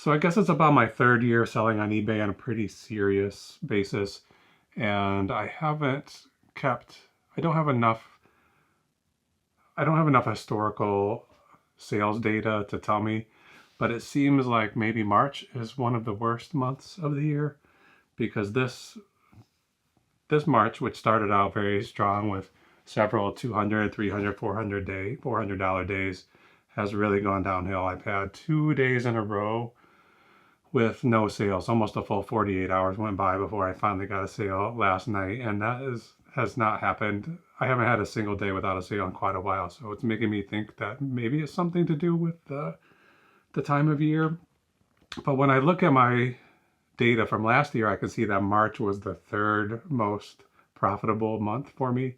So I guess it's about my third year selling on eBay on a pretty serious basis, and I haven't kept, I don't have enough, I don't have enough historical sales data to tell me, but it seems like maybe March is one of the worst months of the year, because this March, which started out very strong with several 200, 300, 400 $400 days, has really gone downhill. I've had 2 days in a row with no sales. Almost a full 48 hours went by before I finally got a sale last night, and has not happened. I haven't had a single day without a sale in quite a while, so it's making me think that maybe it's something to do with the time of year. But when I look at my data from last year, I can see that March was the third most profitable month for me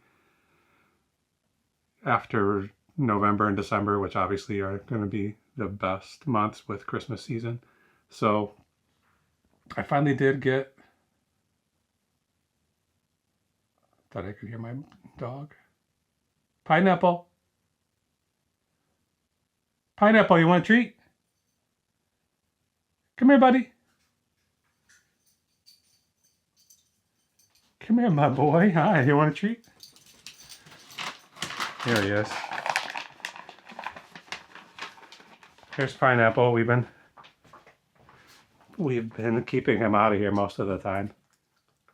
after November and December, which obviously are going to be the best months with Christmas season. So I finally did get, thought I could hear my dog. Pineapple. Pineapple, you want a treat? Come here, buddy. Come here, my boy. Hi, you want a treat? Here he is. Here's Pineapple. We've been keeping him out of here most of the time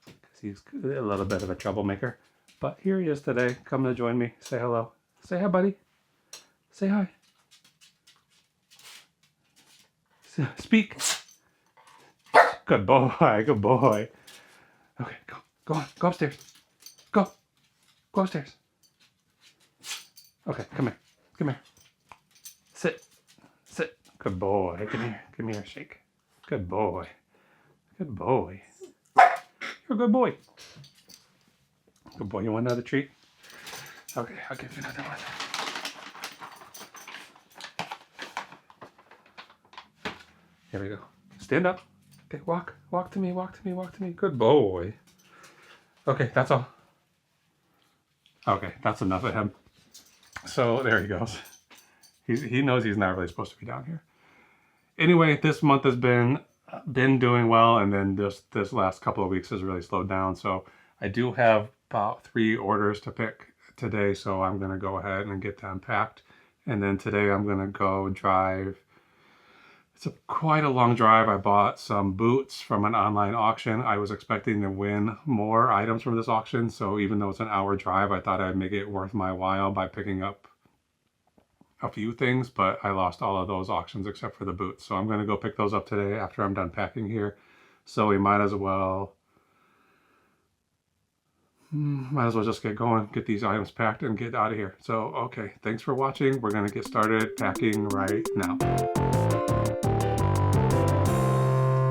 because he's a little bit of a troublemaker. But here he is today. Come to join me. Say hello. Say hi, buddy. Say hi. Speak. Good boy. Good boy. Okay, go. Go on. Go upstairs. Go. Go upstairs. Okay, come here. Come here. Sit. Sit. Good boy. Come here. Come here. Shake. Good boy. Good boy. You're a good boy. Good boy. You want another treat? Okay, I'll give you another one. Here we go. Stand up. Okay, walk. Walk to me. Walk to me. Walk to me. Good boy. Okay, that's all. Okay, that's enough of him. So there he goes. He knows he's not really supposed to be down here. Anyway, this month has been doing well, and then this last couple of weeks has really slowed down. So I do have about 3 orders to pick today, so I'm going to go ahead and get them packed. And then today I'm going to go drive. It's quite a long drive. I bought some boots from an online auction. I was expecting to win more items from this auction, so even though it's an hour drive, I thought I'd make it worth my while by picking up a few things, but I lost all of those auctions except for the boots. So I'm going to go pick those up today after I'm done packing here. So we might as well just get going, get these items packed and get out of here. So, okay, thanks for watching. We're going to get started packing right now.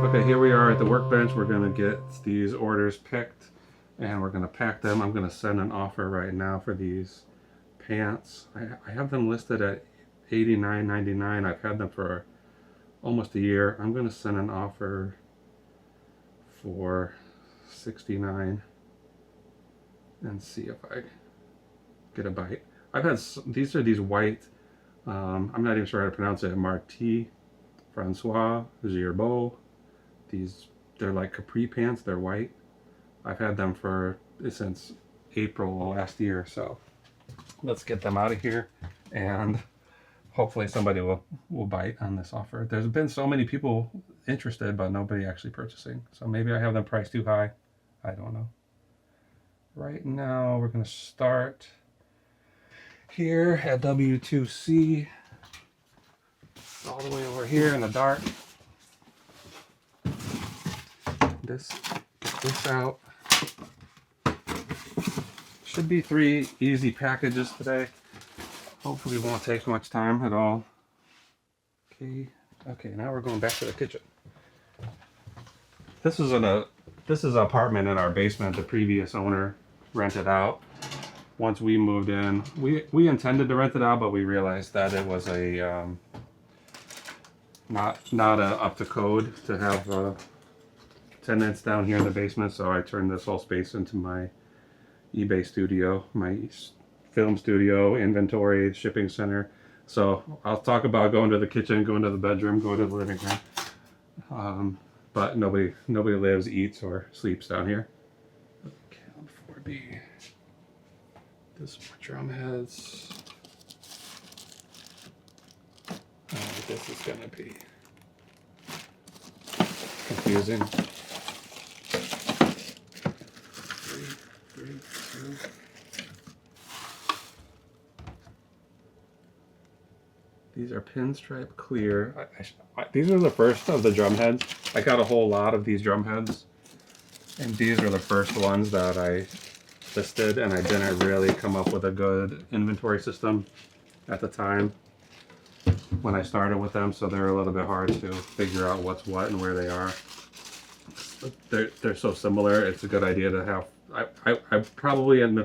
Okay, here we are at the workbench. We're going to get these orders picked and we're going to pack them. I'm going to send an offer right now for these pants. I have them listed at $89.99. I've had them for almost a year. I'm going to send an offer for $69 and see if I get a bite. I've had these white, I'm not even sure how to pronounce it, Marty Francois Girbeau. They're like capri pants. They're white. I've had them since April last year, so let's get them out of here and hopefully somebody will bite on this offer. There's been so many people interested, but nobody actually purchasing. So maybe I have them priced too high. I don't know. Right now we're going to start here at W2C, all the way over here in the dark. Get this out. Should be 3 easy packages today. Hopefully it won't take much time at all. Okay, now we're going back to the kitchen. This is an apartment in our basement. The previous owner rented out. Once we moved in, we intended to rent it out, but we realized that it was a not up to code to have tenants down here in the basement. So I turned this whole space into my eBay studio, my film studio, inventory, shipping center. So I'll talk about going to the kitchen, going to the bedroom, going to the living room. But nobody lives, eats, or sleeps down here. Cam 4B. This is more drum heads. This is gonna be confusing. 3, 2. These are pinstripe clear. These are the first of the drum heads. I got a whole lot of these drum heads, and these are the first ones that I listed, and I didn't really come up with a good inventory system at the time when I started with them, so they're a little bit hard to figure out what's what and where they are. They're so similar. It's a good idea to have. I probably in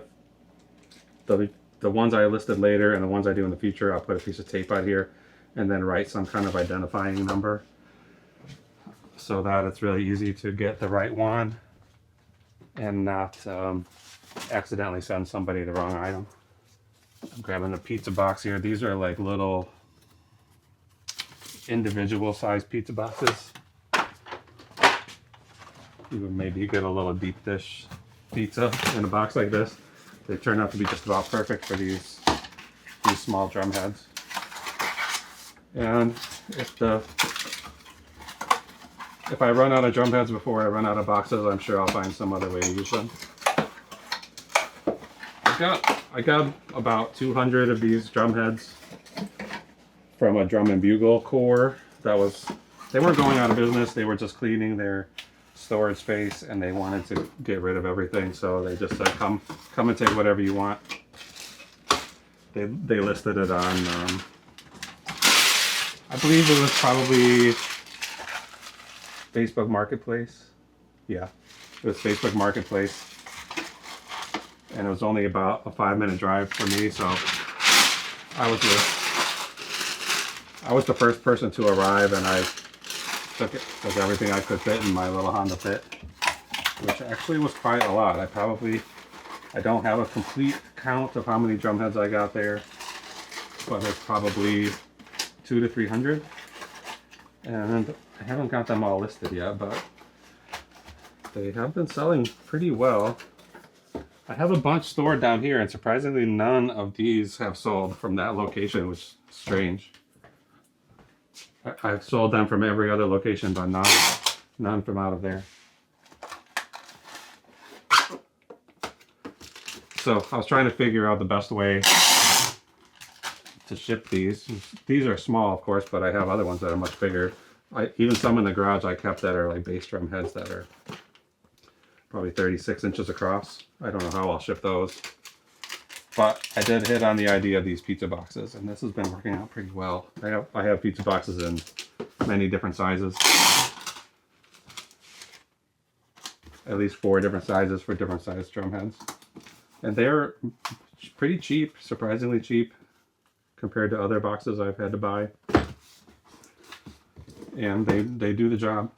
the ones I listed later and the ones I do in the future, I'll put a piece of tape out here and then write some kind of identifying number so that it's really easy to get the right one and not accidentally send somebody the wrong item. I'm grabbing a pizza box here. These are like little individual sized pizza boxes. You would maybe get a little deep dish pizza in a box like this. They turn out to be just about perfect for these small drum heads. And if I run out of drum heads before I run out of boxes, I'm sure I'll find some other way to use them. I got about 200 of these drum heads from a drum and bugle corps they weren't going out of business, they were just cleaning their storage space and they wanted to get rid of everything, so they just said come and take whatever you want. They listed it on I believe it was probably Facebook Marketplace. Yeah, it was Facebook Marketplace, and it was only about a 5-minute drive for me, so I was the first person to arrive, and I took everything I could fit in my little Honda Fit, which actually was quite a lot. I don't have a complete count of how many drum heads I got there, but it's probably 200 to 300, and I haven't got them all listed yet, but they have been selling pretty well. I have a bunch stored down here, and surprisingly none of these have sold from that location, which is strange. I've sold them from every other location, but none from out of there. So I was trying to figure out the best way to ship these. These are small, of course, but I have other ones that are much bigger. Even some in the garage I kept that are like bass drum heads that are probably 36 inches across. I don't know how I'll ship those. But I did hit on the idea of these pizza boxes, and this has been working out pretty well. I have pizza boxes in many different sizes. At least 4 different sizes for different size drum heads. And they're pretty cheap, surprisingly cheap, compared to other boxes I've had to buy. And they do the job.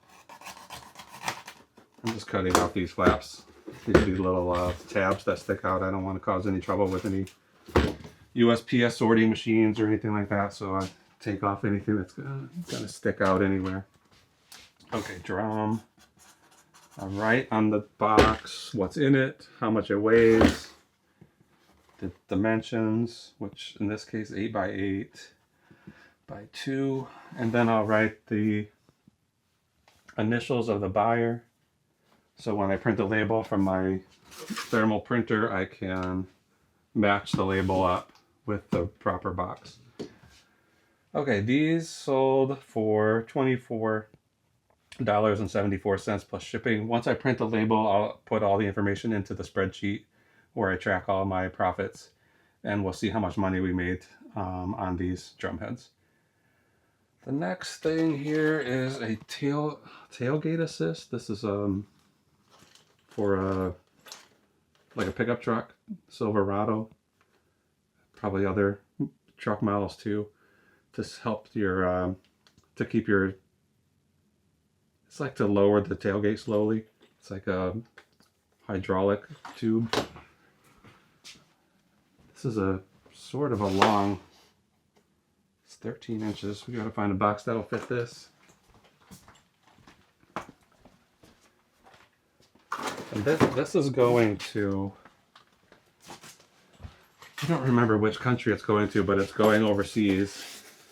I'm just cutting off these flaps. These little tabs that stick out. I don't want to cause any trouble with any USPS sorting machines or anything like that, so I take off anything that's gonna stick out anywhere. Okay, drum. I'll write on the box what's in it, how much it weighs, the dimensions, which in this case 8 by 8 by 2, and then I'll write the initials of the buyer. So when I print the label from my thermal printer, I can match the label up with the proper box. Okay, these sold for $24.74 plus shipping. Once I print the label, I'll put all the information into the spreadsheet where I track all my profits, and we'll see how much money we made on these drum heads. The next thing here is a tailgate assist. This is for like a pickup truck, Silverado, probably other truck models too, to help your to keep your, it's like to lower the tailgate slowly. It's like a hydraulic tube. This is a sort of a long, it's 13 inches. We gotta find a box that'll fit this. And this is going to, I don't remember which country it's going to, but it's going overseas.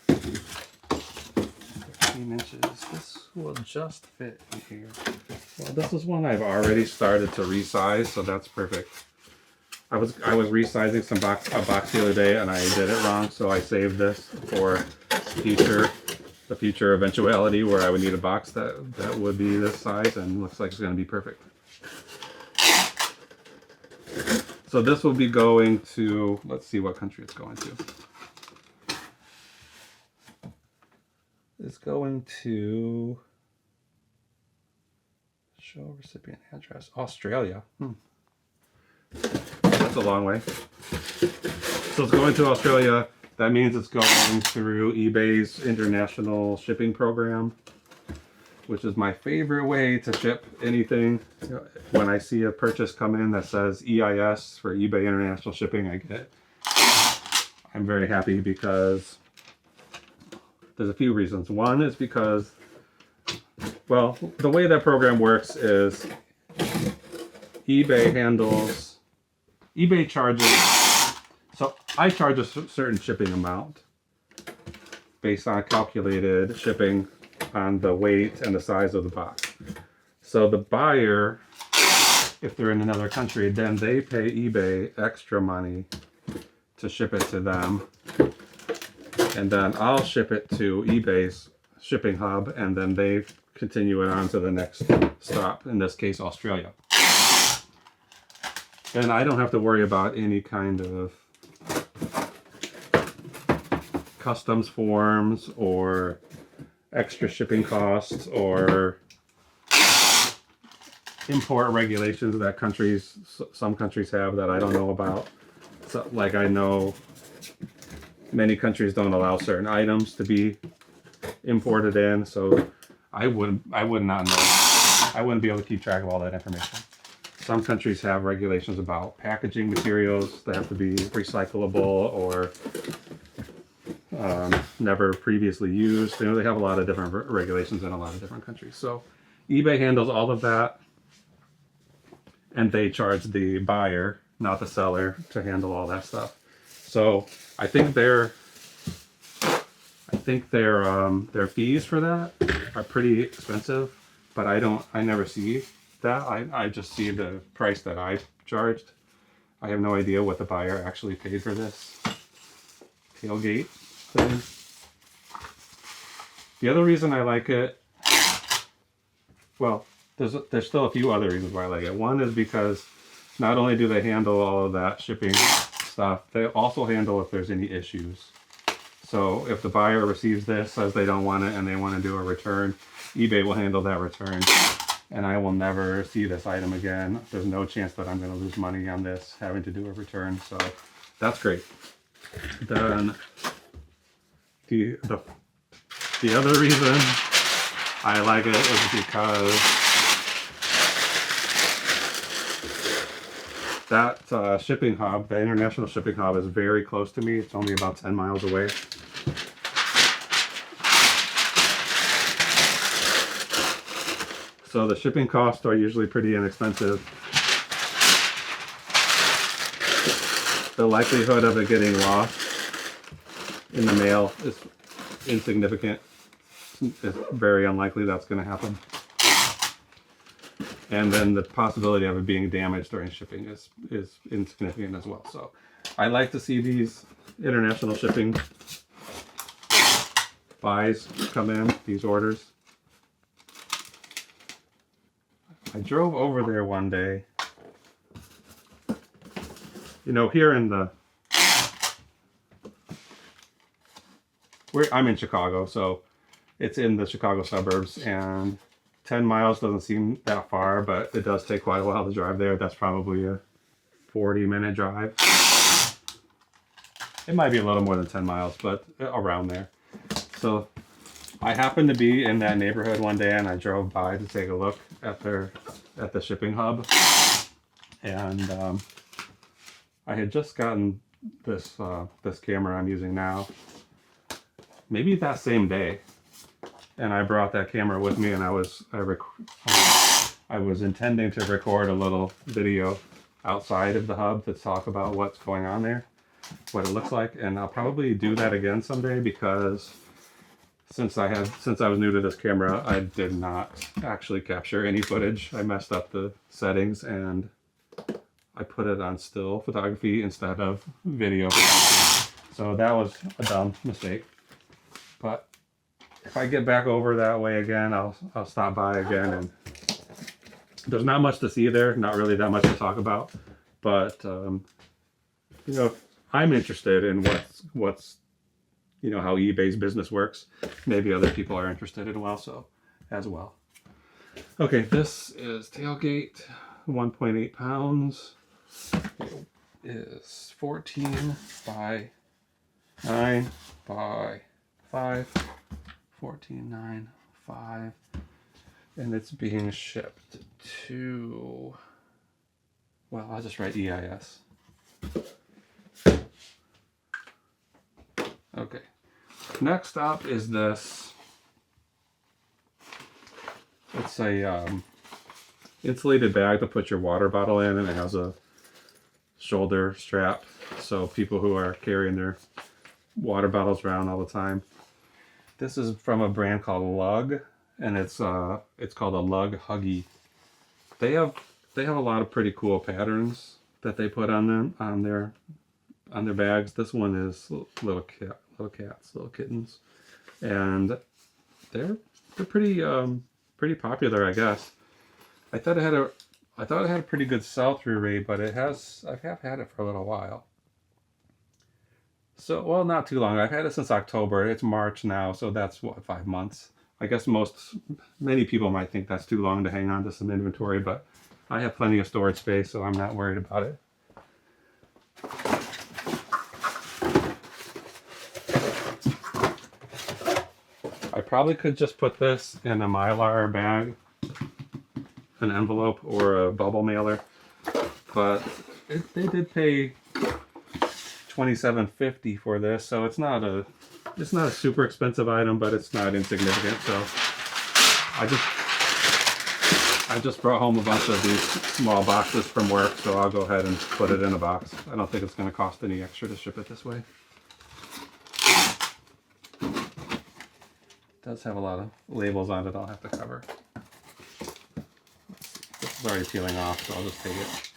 15 inches. This will just fit in here. Well, this is one I've already started to resize, so that's perfect. I was resizing a box the other day, and I did it wrong, so I saved this for the future eventuality where I would need a box that would be this size, and looks like it's going to be perfect. So this will be going to, let's see what country it's going to. It's going to show recipient address, Australia. That's a long way. So it's going to Australia. That means it's going through eBay's international shipping program, which is my favorite way to ship anything. When I see a purchase come in that says EIS for eBay International Shipping, I'm very happy because there's a few reasons. One is because, well, the way that program works is eBay charges, so I charge a certain shipping amount based on calculated shipping on the weight and the size of the box. So the buyer, if they're in another country, then they pay eBay extra money to ship it to them. And then I'll ship it to eBay's shipping hub, and then they continue it on to the next stop, in this case, Australia. And I don't have to worry about any kind of customs forms or extra shipping costs or import regulations that some countries have that I don't know about. So, like, I know many countries don't allow certain items to be imported in, so I would not know. I wouldn't be able to keep track of all that information. Some countries have regulations about packaging materials that have to be recyclable or never previously used. They have a lot of different regulations in a lot of different countries. So eBay handles all of that, and they charge the buyer, not the seller, to handle all that stuff. So I think their fees for that are pretty expensive, but I never see that. I just see the price that I charged. I have no idea what the buyer actually paid for this tailgate thing. The other reason I like it, well, there's still a few other reasons why I like it. One is because not only do they handle all of that shipping stuff, they also handle if there's any issues. So if the buyer receives this, says they don't want it, and they want to do a return, eBay will handle that return, and I will never see this item again. There's no chance that I'm going to lose money on this having to do a return, so that's great. Then the other reason I like it is because that shipping hub, the international shipping hub, is very close to me. It's only about 10 miles away. So the shipping costs are usually pretty inexpensive. The likelihood of it getting lost in the mail is insignificant. It's very unlikely that's going to happen. And then the possibility of it being damaged during shipping is insignificant as well. So I like to see these international shipping buys come in, these orders. I drove over there one day. You know, here in I'm in Chicago, so it's in the Chicago suburbs, and 10 miles doesn't seem that far, but it does take quite a while to drive there. That's probably a 40-minute drive. It might be a little more than 10 miles, but around there. So I happened to be in that neighborhood one day, and I drove by to take a look at the shipping hub. And I had just gotten this camera I'm using now, maybe that same day. And I brought that camera with me, and I I was intending to record a little video outside of the hub to talk about what's going on there, what it looks like, and I'll probably do that again someday because since I was new to this camera, I did not actually capture any footage. I messed up the settings and I put it on still photography instead of video photography. So that was a dumb mistake. But if I get back over that way again, I'll stop by again. And there's not much to see there, not really that much to talk about. But you know, I'm interested in what's you know, how eBay's business works. Maybe other people are interested in as well. Okay, this is tailgate, 1.8 pounds. It is 14 by 9 by 5, 14, 9, 5, and it's being shipped to, well, I'll just write EIS. Okay, next up is this. It's a insulated bag to put your water bottle in, and it has a shoulder strap, so people who are carrying their water bottles around all the time. This is from a brand called Lug, and it's called a Lug Huggy. They have a lot of pretty cool patterns that they put on them on their bags. This one is little cats, little kittens, and they're pretty popular, I guess. I thought it had a pretty good sell-through rate, but I have had it for a little while. So, well, not too long. I've had it since October. It's March now, so that's what, 5 months. I guess many people might think that's too long to hang on to some inventory, but I have plenty of storage space, so I'm not worried about it. I probably could just put this in a Mylar bag, an envelope, or a bubble mailer, but they did pay $27.50 for this, so it's not a super expensive item, but it's not insignificant. So I just brought home a bunch of these small boxes from work, so I'll go ahead and put it in a box. I don't think it's going to cost any extra to ship it this way. It does have a lot of labels on it I'll have to cover. This is already peeling off, so I'll just take it.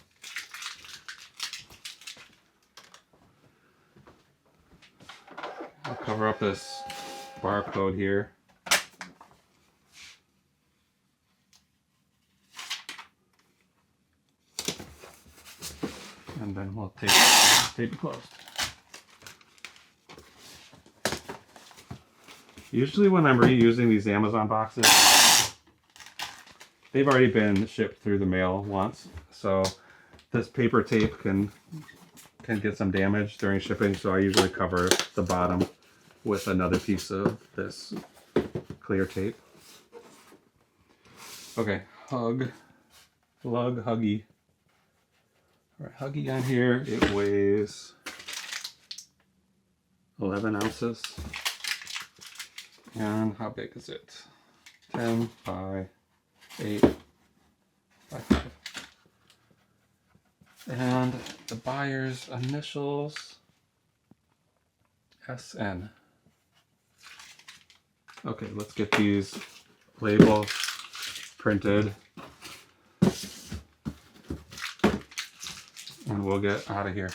I'll cover up this barcode here. And then we'll tape it closed. Usually when I'm reusing these Amazon boxes, they've already been shipped through the mail once, so this paper tape can get some damage during shipping, so I usually cover the bottom with another piece of this clear tape. Okay, Lug Huggy. All right, Huggy on here, it weighs 11 ounces. And how big is it? 10 by 8 by 5. And the buyer's initials, SN. Okay, let's get these labels printed and we'll get out of here.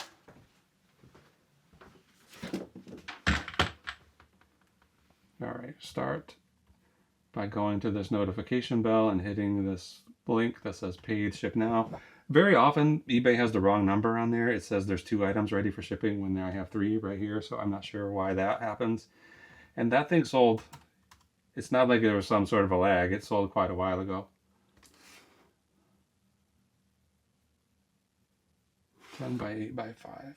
All right, start by going to this notification bell and hitting this blink that says paid ship now. Very often eBay has the wrong number on there. It says there's 2 items ready for shipping when I have 3 right here, so I'm not sure why that happens. And that thing sold, it's not like there was some sort of a lag. It sold quite a while ago. 10 by 8 by 5.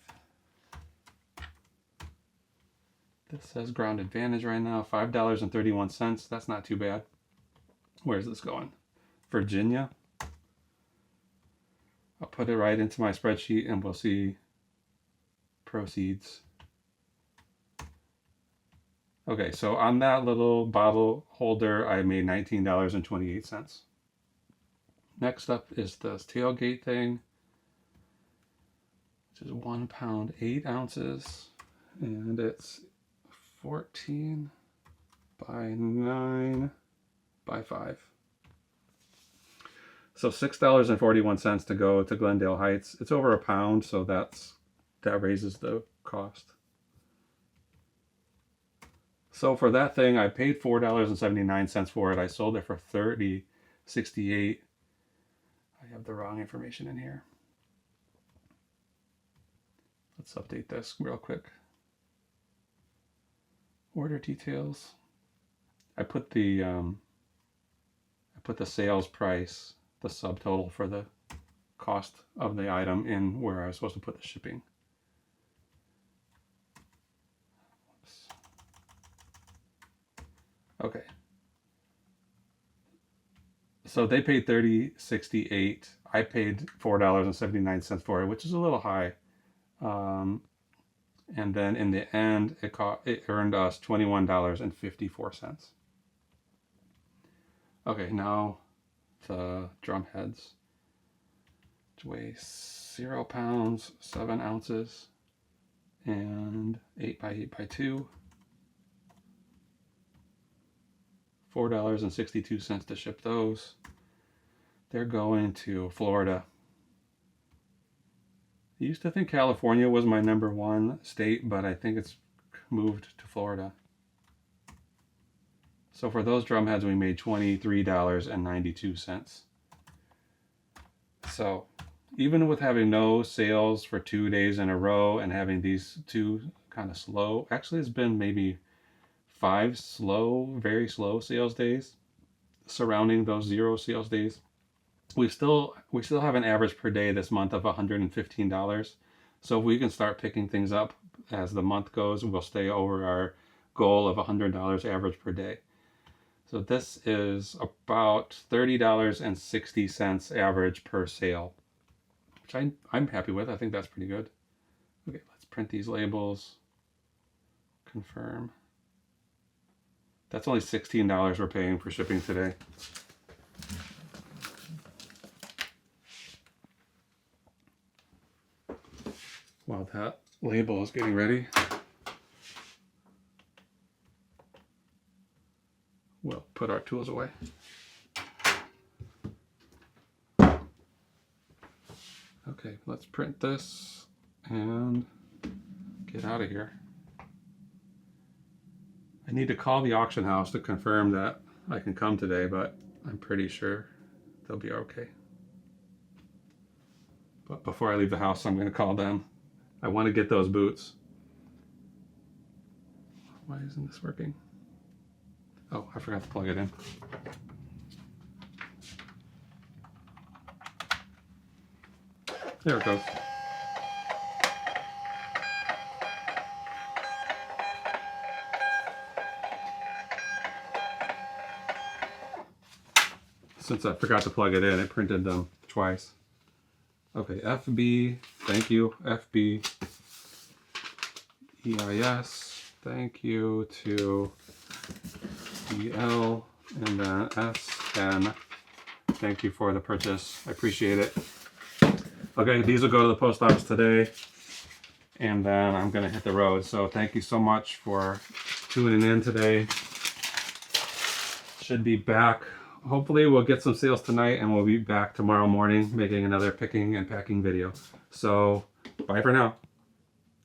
This says ground advantage right now, $5.31. That's not too bad. Where's this going? Virginia. I'll put it right into my spreadsheet and we'll see proceeds. Okay, so on that little bottle holder, I made $19.28. Next up is the tailgate thing, which is 1 pound 8 ounces, and it's 14 by 9 by 5. So $6.41 to go to Glendale Heights. It's over a pound, so that raises the cost. So for that thing, I paid $4.79 for it. I sold it for $30.68. I have the wrong information in here. Let's update this real quick. Order details. I put the sales price, the subtotal for the cost of the item in where I was supposed to put the shipping. Okay. So they paid $30.68. I paid $4.79 for it, which is a little high. And then in the end, it earned us $21.54. Okay, now the drum heads, which weigh 0 pounds, 7 ounces, and 8 by 8 by 2. $4.62 to ship those. They're going to Florida. I used to think California was my #1 state, but I think it's moved to Florida. So for those drum heads, we made $23.92. So even with having no sales for 2 days in a row and having these two kind of slow, actually it's been maybe 5 slow, very slow sales days surrounding those 0 sales days. We still have an average per day this month of $115. So if we can start picking things up as the month goes, we'll stay over our goal of $100 average per day. So this is about $30.60 average per sale, which I'm happy with. I think that's pretty good. Okay, let's print these labels. Confirm. That's only $16 we're paying for shipping today. While that label is getting ready, we'll put our tools away. Okay, let's print this and get out of here. I need to call the auction house to confirm that I can come today, but I'm pretty sure they'll be okay. But before I leave the house, I'm going to call them. I want to get those boots. Why isn't this working? Oh, I forgot to plug it in. There it goes. Since I forgot to plug it in, it printed them twice. Okay, FB, thank you, FB. EIS, thank you to EL, and then SN. Thank you for the purchase. I appreciate it. Okay, these will go to the post office today, and then I'm gonna hit the road. So thank you so much for tuning in today. Should be back. Hopefully we'll get some sales tonight, and we'll be back tomorrow morning making another picking and packing video. So bye for now.